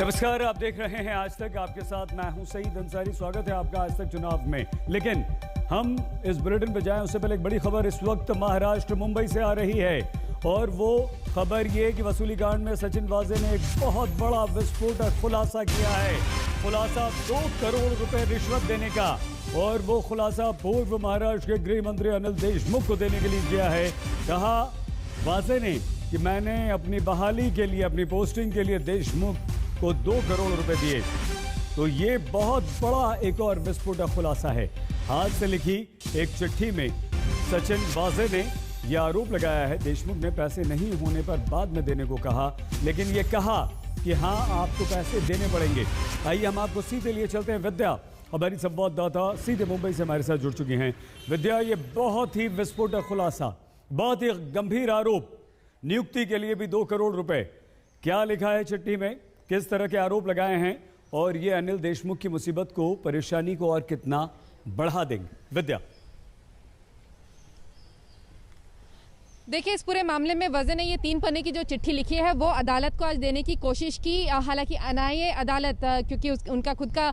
नमस्कार, आप देख रहे हैं आज तक। आपके साथ मैं हूं सईद अंसारी। स्वागत है आपका आज तक चुनाव में। लेकिन हम इस बुलेटिन पे जाएं उससे पहले एक बड़ी खबर इस वक्त महाराष्ट्र मुंबई से आ रही है, और वो खबर ये कि वसूली कांड में सचिन वाजे ने एक बहुत बड़ा विस्फोटक खुलासा किया है। खुलासा 2 करोड़ रुपए रिश्वत देने का, और वो खुलासा पूर्व महाराष्ट्र के गृह मंत्री अनिल देशमुख को देने के लिए किया है। कहा वाजे ने कि मैंने अपनी बहाली के लिए, अपनी पोस्टिंग के लिए देशमुख को 2 करोड़ रुपए दिए। तो ये बहुत बड़ा एक और विस्फोटक खुलासा है। हाथ से लिखी एक चिट्ठी में सचिन वाजे ने यह आरोप लगाया है देशमुख ने पैसे नहीं होने पर बाद में देने को कहा, लेकिन ये कहा कि हाँ आपको पैसे देने पड़ेंगे। आइए हम आपको सीधे लिए चलते हैं। विद्या हमारी संवाददाता सीधे मुंबई से हमारे साथ जुड़ चुकी हैं। विद्या, ये बहुत ही विस्फोटक खुलासा, बहुत ही गंभीर आरोप, नियुक्ति के लिए भी 2 करोड़ रुपए, क्या लिखा है चिट्ठी में, किस तरह के आरोप लगाए हैं, और ये अनिल देशमुख की मुसीबत को, परेशानी को और कितना बढ़ा देंगे? विद्या, देखिए, इस पूरे मामले में वजह ने ये 3 पन्ने की जो चिट्ठी लिखी है वो अदालत को आज देने की कोशिश की। हालांकि एनआईए अदालत, क्योंकि उनका खुद का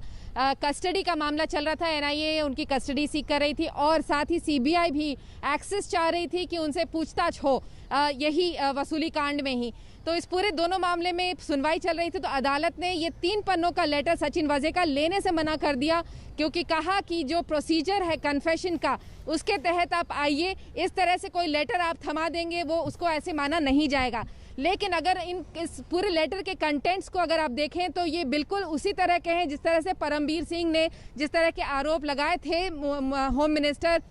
कस्टडी का मामला चल रहा था, एनआईए उनकी कस्टडी सीख कर रही थी, और साथ ही सीबीआई भी एक्सेस चाह रही थी कि उनसे पूछताछ हो यही वसूली कांड में ही। तो इस पूरे दोनों मामले में सुनवाई चल रही थी, तो अदालत ने ये 3 पन्नों का लेटर सचिन वाजे का लेने से मना कर दिया, क्योंकि कहा कि जो प्रोसीजर है कन्फेशन का, उसके तहत आप आइए, इस तरह से कोई लेटर आप थमा देंगे वो उसको ऐसे माना नहीं जाएगा। लेकिन अगर इस पूरे लेटर के कंटेंट्स को अगर आप देखें तो ये बिल्कुल उसी तरह के हैं जिस तरह से परमबीर सिंह ने जिस तरह के आरोप लगाए थे होम मिनिस्टर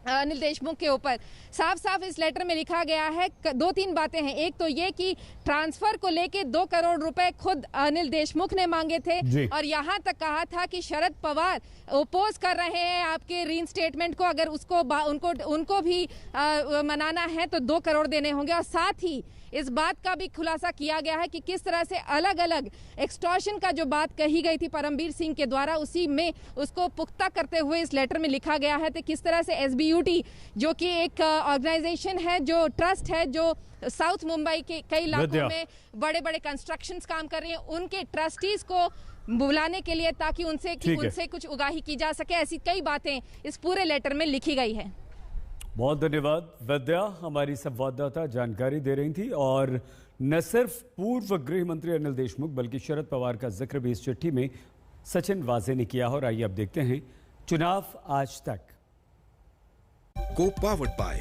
अनिल देशमुख के ऊपर। साफ साफ इस लेटर में लिखा गया है 2-3 बातें हैं। एक तो ये कि ट्रांसफर को लेके 2 करोड़ रुपए खुद अनिल देशमुख ने मांगे थे, और यहाँ तक कहा था कि शरद पवार ओपोज कर रहे हैं आपके रीइंस्टेटमेंट को, अगर उनको भी मनाना है तो 2 करोड़ देने होंगे। और साथ ही इस बात का भी खुलासा किया गया है कि किस तरह से अलग अलग एक्सटॉर्शन का जो बात कही गई थी परमबीर सिंह के द्वारा, उसी में उसको पुख्ता करते हुए इस लेटर में लिखा गया है। तो किस तरह से एसबीयूटी, जो कि एक ऑर्गेनाइजेशन है, जो ट्रस्ट है, जो साउथ मुंबई के कई इलाकों में बड़े बड़े कंस्ट्रक्शंस काम कर रही हैं, उनके ट्रस्टीज को बुलाने के लिए, ताकि उनसे कुछ उगाही की जा सके, ऐसी कई बातें इस पूरे लेटर में लिखी गई है। बहुत धन्यवाद विद्या, हमारी संवाददाता जानकारी दे रही थी। और न सिर्फ पूर्व गृह मंत्री अनिल देशमुख बल्कि शरद पवार का जिक्र भी इस चिट्ठी में सचिन वाजे ने किया। और आइए अब देखते हैं चुनाव आज तक को पावर्ड बाय